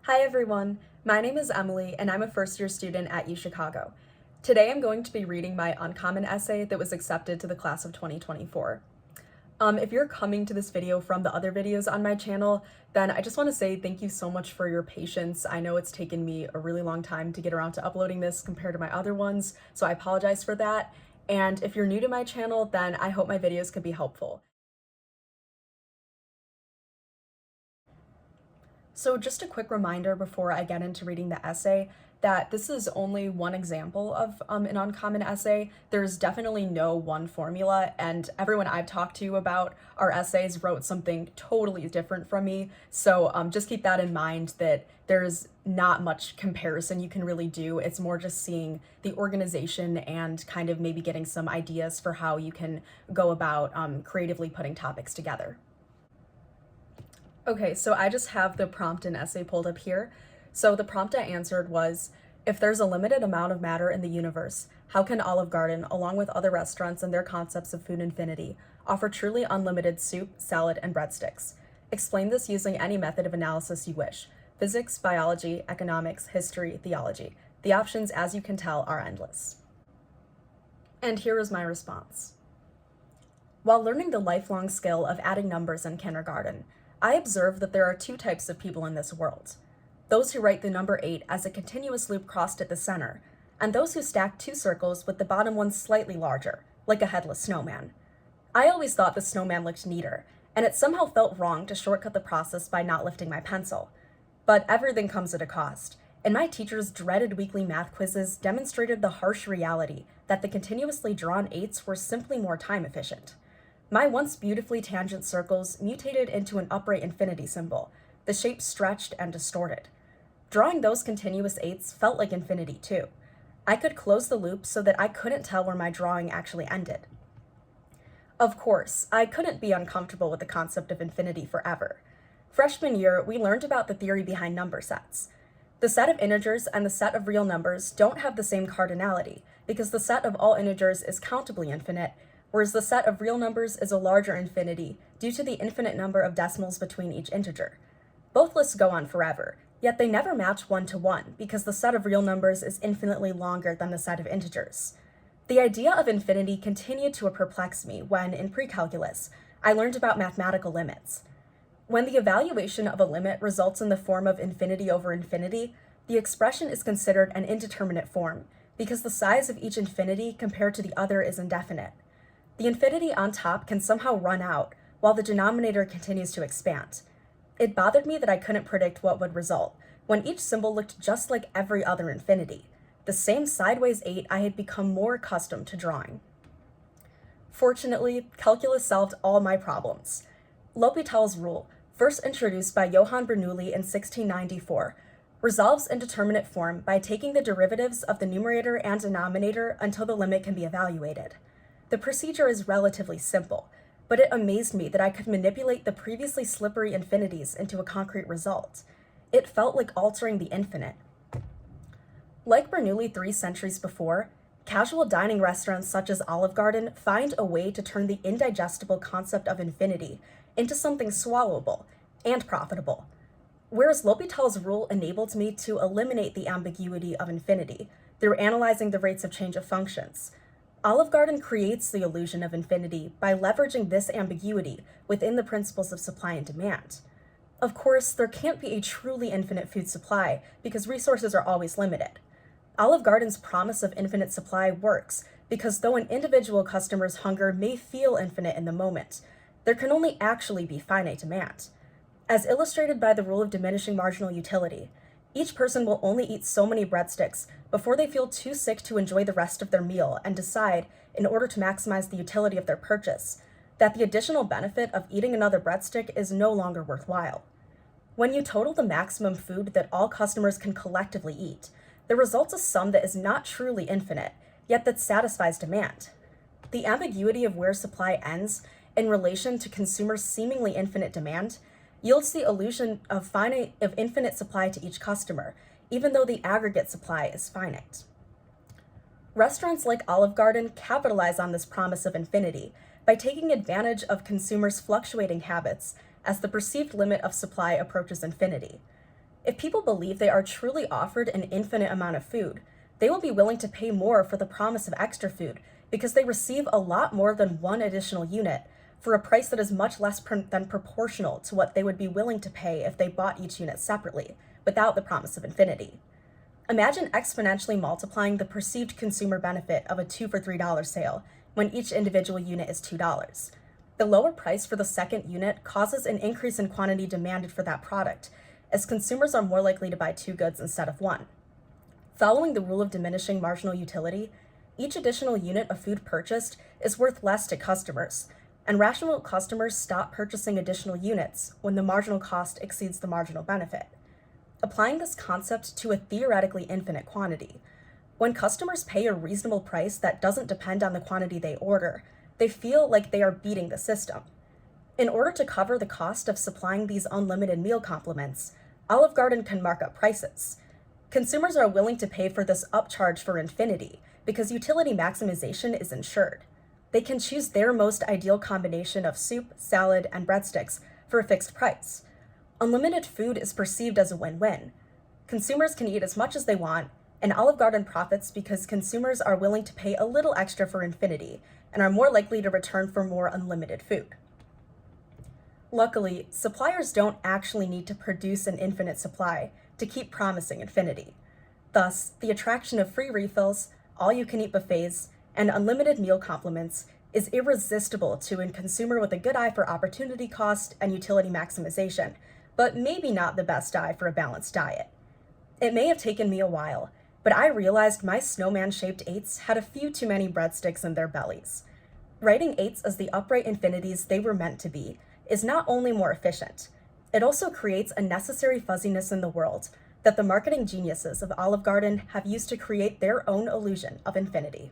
Hi everyone, my name is Emily and I'm a first-year student at UChicago. Today I'm going to be reading my Uncommon Essay that was accepted to the class of 2024. If you're coming to this video from the other videos on my channel, then I just want to say thank you so much for your patience. I know it's taken me a really long time to get around to uploading this compared to my other ones, so I apologize for that. And if you're new to my channel, then I hope my videos could be helpful. So just a quick reminder before I get into reading the essay that this is only one example of an uncommon essay. There's definitely no one formula, and everyone I've talked to about our essays wrote something totally different from me. So just keep that in mind, that there's not much comparison you can really do. It's more just seeing the organization and kind of maybe getting some ideas for how you can go about creatively putting topics together. Okay, so I just have the prompt and essay pulled up here. So the prompt I answered was, if there's a limited amount of matter in the universe, how can Olive Garden, along with other restaurants and their concepts of food infinity, offer truly unlimited soup, salad, and breadsticks? Explain this using any method of analysis you wish: physics, biology, economics, history, theology. The options, as you can tell, are endless. And here is my response. While learning the lifelong skill of adding numbers in kindergarten, I observe that there are two types of people in this world: those who write the number 8 as a continuous loop crossed at the center, and those who stack two circles with the bottom one slightly larger, like a headless snowman. I always thought the snowman looked neater, and it somehow felt wrong to shortcut the process by not lifting my pencil. But everything comes at a cost, and my teacher's dreaded weekly math quizzes demonstrated the harsh reality that the continuously drawn 8s were simply more time efficient. My once beautifully tangent circles mutated into an upright infinity symbol, the shape stretched and distorted. Drawing those continuous 8s felt like infinity too. I could close the loop so that I couldn't tell where my drawing actually ended. Of course, I couldn't be uncomfortable with the concept of infinity forever. Freshman year, we learned about the theory behind number sets. The set of integers and the set of real numbers don't have the same cardinality, because the set of all integers is countably infinite, whereas the set of real numbers is a larger infinity due to the infinite number of decimals between each integer. Both lists go on forever, yet they never match 1-to-1 because the set of real numbers is infinitely longer than the set of integers. The idea of infinity continued to perplex me when, in pre-calculus, I learned about mathematical limits. When the evaluation of a limit results in the form of infinity over infinity, the expression is considered an indeterminate form because the size of each infinity compared to the other is indefinite. The infinity on top can somehow run out, while the denominator continues to expand. It bothered me that I couldn't predict what would result, when each symbol looked just like every other infinity, the same sideways 8 I had become more accustomed to drawing. Fortunately, calculus solved all my problems. L'Hopital's rule, first introduced by Johann Bernoulli in 1694, resolves indeterminate form by taking the derivatives of the numerator and denominator until the limit can be evaluated. The procedure is relatively simple, but it amazed me that I could manipulate the previously slippery infinities into a concrete result. It felt like altering the infinite. Like Bernoulli 3 centuries before, casual dining restaurants such as Olive Garden find a way to turn the indigestible concept of infinity into something swallowable and profitable. Whereas L'Hopital's rule enabled me to eliminate the ambiguity of infinity through analyzing the rates of change of functions, Olive Garden creates the illusion of infinity by leveraging this ambiguity within the principles of supply and demand. Of course, there can't be a truly infinite food supply because resources are always limited. Olive Garden's promise of infinite supply works because though an individual customer's hunger may feel infinite in the moment, there can only actually be finite demand. As illustrated by the rule of diminishing marginal utility, each person will only eat so many breadsticks before they feel too sick to enjoy the rest of their meal and decide, in order to maximize the utility of their purchase, that the additional benefit of eating another breadstick is no longer worthwhile. When you total the maximum food that all customers can collectively eat, there results a sum that is not truly infinite, yet that satisfies demand. The ambiguity of where supply ends in relation to consumers' seemingly infinite demand yields the illusion of infinite supply to each customer, even though the aggregate supply is finite. Restaurants like Olive Garden capitalize on this promise of infinity by taking advantage of consumers' fluctuating habits as the perceived limit of supply approaches infinity. If people believe they are truly offered an infinite amount of food, they will be willing to pay more for the promise of extra food because they receive a lot more than one additional unit for a price that is much less than proportional to what they would be willing to pay if they bought each unit separately, without the promise of infinity. Imagine exponentially multiplying the perceived consumer benefit of a 2 for $3 sale when each individual unit is $2. The lower price for the second unit causes an increase in quantity demanded for that product, as consumers are more likely to buy 2 goods instead of 1. Following the rule of diminishing marginal utility, each additional unit of food purchased is worth less to customers, and rational customers stop purchasing additional units when the marginal cost exceeds the marginal benefit. Applying this concept to a theoretically infinite quantity, when customers pay a reasonable price that doesn't depend on the quantity they order, they feel like they are beating the system. In order to cover the cost of supplying these unlimited meal complements, Olive Garden can mark up prices. Consumers are willing to pay for this upcharge for infinity because utility maximization is ensured. They can choose their most ideal combination of soup, salad, and breadsticks for a fixed price. Unlimited food is perceived as a win-win. Consumers can eat as much as they want, and Olive Garden profits because consumers are willing to pay a little extra for infinity and are more likely to return for more unlimited food. Luckily, suppliers don't actually need to produce an infinite supply to keep promising infinity. Thus, the attraction of free refills, all-you-can-eat buffets, and unlimited meal complements is irresistible to a consumer with a good eye for opportunity cost and utility maximization, but maybe not the best eye for a balanced diet. It may have taken me a while, but I realized my snowman-shaped 8s had a few too many breadsticks in their bellies. Writing 8s as the upright infinities they were meant to be is not only more efficient, it also creates a necessary fuzziness in the world that the marketing geniuses of Olive Garden have used to create their own illusion of infinity.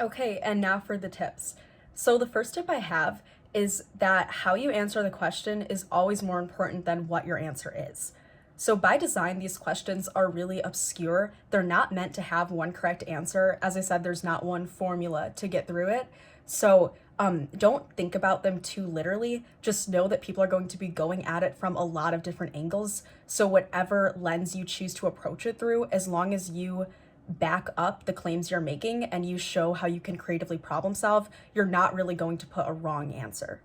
Okay, and now for the tips. So the first tip I have is that how you answer the question is always more important than what your answer is. So by design, these questions are really obscure. They're not meant to have one correct answer. As I said, there's not one formula to get through it. So don't think about them too literally. Just know that people are going to be going at it from a lot of different angles. So whatever lens you choose to approach it through, as long as you back up the claims you're making and you show how you can creatively problem solve, you're not really going to put a wrong answer.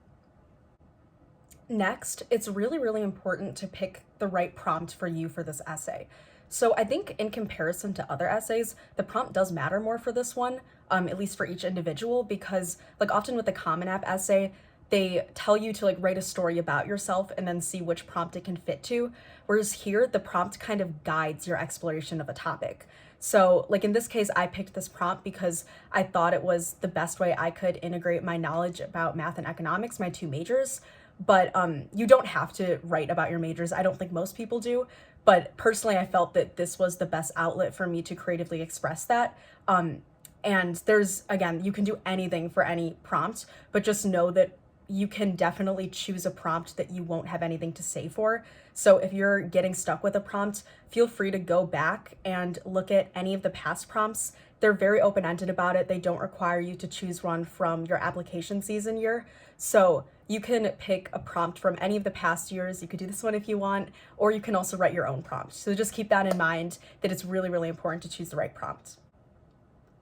Next, it's really important to pick the right prompt for you for this essay. So I think in comparison to other essays, the prompt does matter more for this one, at least for each individual, because like often with the Common App essay, they tell you to like write a story about yourself and then see which prompt it can fit to. Whereas here, the prompt kind of guides your exploration of a topic. So like in this case, I picked this prompt because I thought it was the best way I could integrate my knowledge about math and economics, my two majors. But you don't have to write about your majors. I don't think most people do. But personally, I felt that this was the best outlet for me to creatively express that. And there's, again, you can do anything for any prompt, but just know that you can definitely choose a prompt that you won't have anything to say for. So if you're getting stuck with a prompt, feel free to go back and look at any of the past prompts. They're very open-ended about it. They don't require you to choose one from your application season year. So you can pick a prompt from any of the past years. You could do this one if you want, or you can also write your own prompt. So just keep that in mind, that it's really important to choose the right prompt.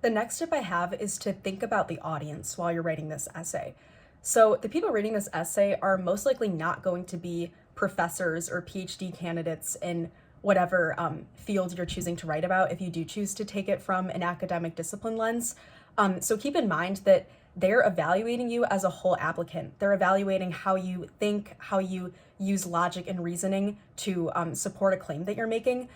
The next tip I have is to think about the audience while you're writing this essay. So the people reading this essay are most likely not going to be professors or PhD candidates in whatever field you're choosing to write about, if you do choose to take it from an academic discipline lens. So keep in mind that they're evaluating you as a whole applicant. They're evaluating how you think, how you use logic and reasoning to support a claim that you're making.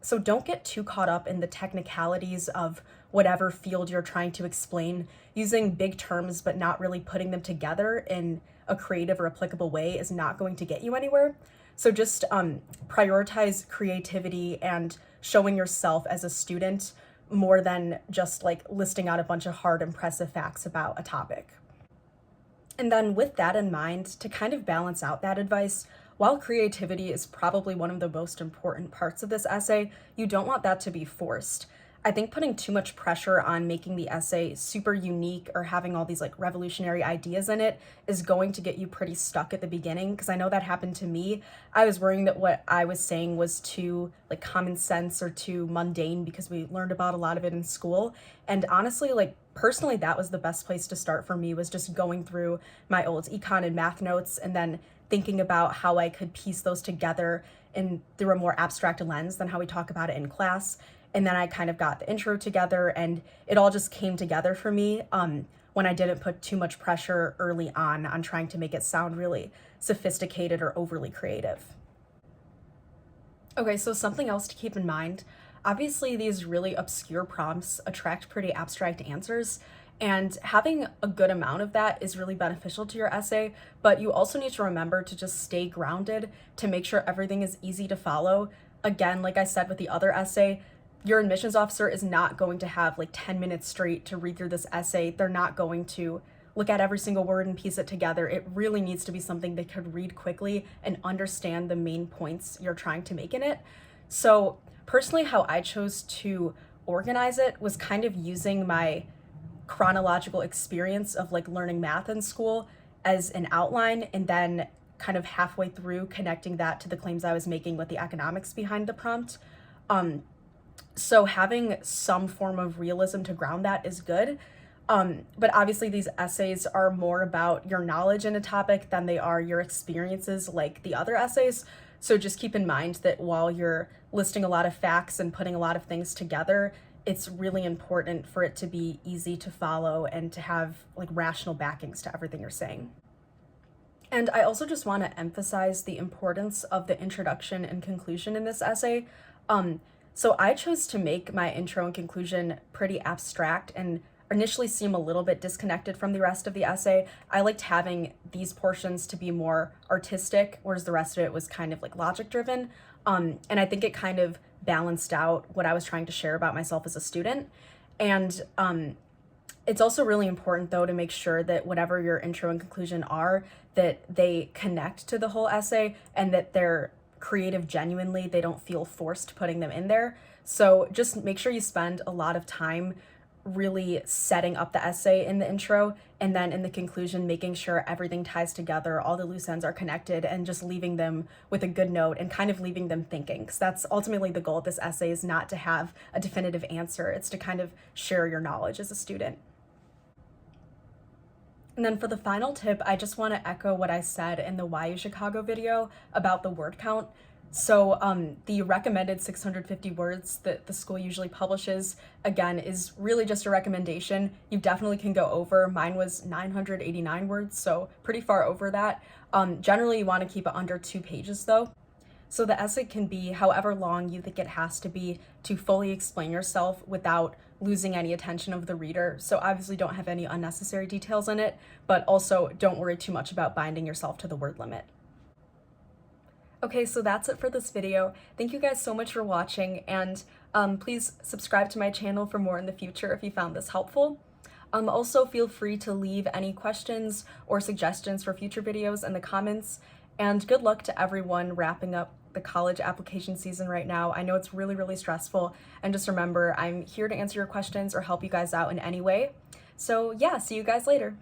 So don't get too caught up in the technicalities of whatever field you're trying to explain. Using big terms but not really putting them together in a creative or applicable way is not going to get you anywhere. So just prioritize creativity and showing yourself as a student more than just like listing out a bunch of hard, impressive facts about a topic. And then with that in mind, to kind of balance out that advice, while creativity is probably one of the most important parts of this essay, you don't want that to be forced. I think putting too much pressure on making the essay super unique or having all these like revolutionary ideas in it is going to get you pretty stuck at the beginning, because I know that happened to me. I was worrying that what I was saying was too like common sense or too mundane because we learned about a lot of it in school. And honestly, like personally, that was the best place to start for me, was just going through my old econ and math notes and then thinking about how I could piece those together in through a more abstract lens than how we talk about it in class. And then I kind of got the intro together, and it all just came together for me when I didn't put too much pressure early on trying to make it sound really sophisticated or overly creative. Okay, so something else to keep in mind. Obviously, these really obscure prompts attract pretty abstract answers, and having a good amount of that is really beneficial to your essay, but you also need to remember to just stay grounded, to make sure everything is easy to follow. Again, like I said with the other essay, your admissions officer is not going to have like 10 minutes straight to read through this essay. They're not going to look at every single word and piece it together. It really needs to be something they could read quickly and understand the main points you're trying to make in it. So personally, how I chose to organize it was kind of using my chronological experience of like learning math in school as an outline, and then kind of halfway through connecting that to the claims I was making with the economics behind the prompt. So having some form of realism to ground that is good. But obviously these essays are more about your knowledge in a topic than they are your experiences like the other essays. So just keep in mind that while you're listing a lot of facts and putting a lot of things together, it's really important for it to be easy to follow and to have like rational backings to everything you're saying. And I also just want to emphasize the importance of the introduction and conclusion in this essay. So I chose to make my intro and conclusion pretty abstract and initially seem a little bit disconnected from the rest of the essay. I liked having these portions to be more artistic, whereas the rest of it was kind of like logic driven. And I think it kind of balanced out what I was trying to share about myself as a student. And it's also really important though to make sure that whatever your intro and conclusion are, that they connect to the whole essay and that they're creative genuinely. They don't feel forced putting them in there. So just make sure you spend a lot of time really setting up the essay in the intro, and then in the conclusion making sure everything ties together, all the loose ends are connected, and just leaving them with a good note and kind of leaving them thinking, because that's ultimately the goal of this essay, is not to have a definitive answer. It's to kind of share your knowledge as a student. And then for the final tip, I just want to echo what I said in the UChicago video about the word count. So the recommended 650 words that the school usually publishes, again, is really just a recommendation. You definitely can go over. Mine was 989 words, so pretty far over that. Generally, you want to keep it under 2 pages though. So the essay can be however long you think it has to be to fully explain yourself without losing any attention of the reader. So obviously don't have any unnecessary details in it, but also don't worry too much about binding yourself to the word limit. Okay, so that's it for this video. Thank you guys so much for watching, and please subscribe to my channel for more in the future if you found this helpful. Also feel free to leave any questions or suggestions for future videos in the comments, and good luck to everyone wrapping up the college application season right now. I know it's really, really stressful, and just remember, I'm here to answer your questions or help you guys out in any way. So yeah, see you guys later.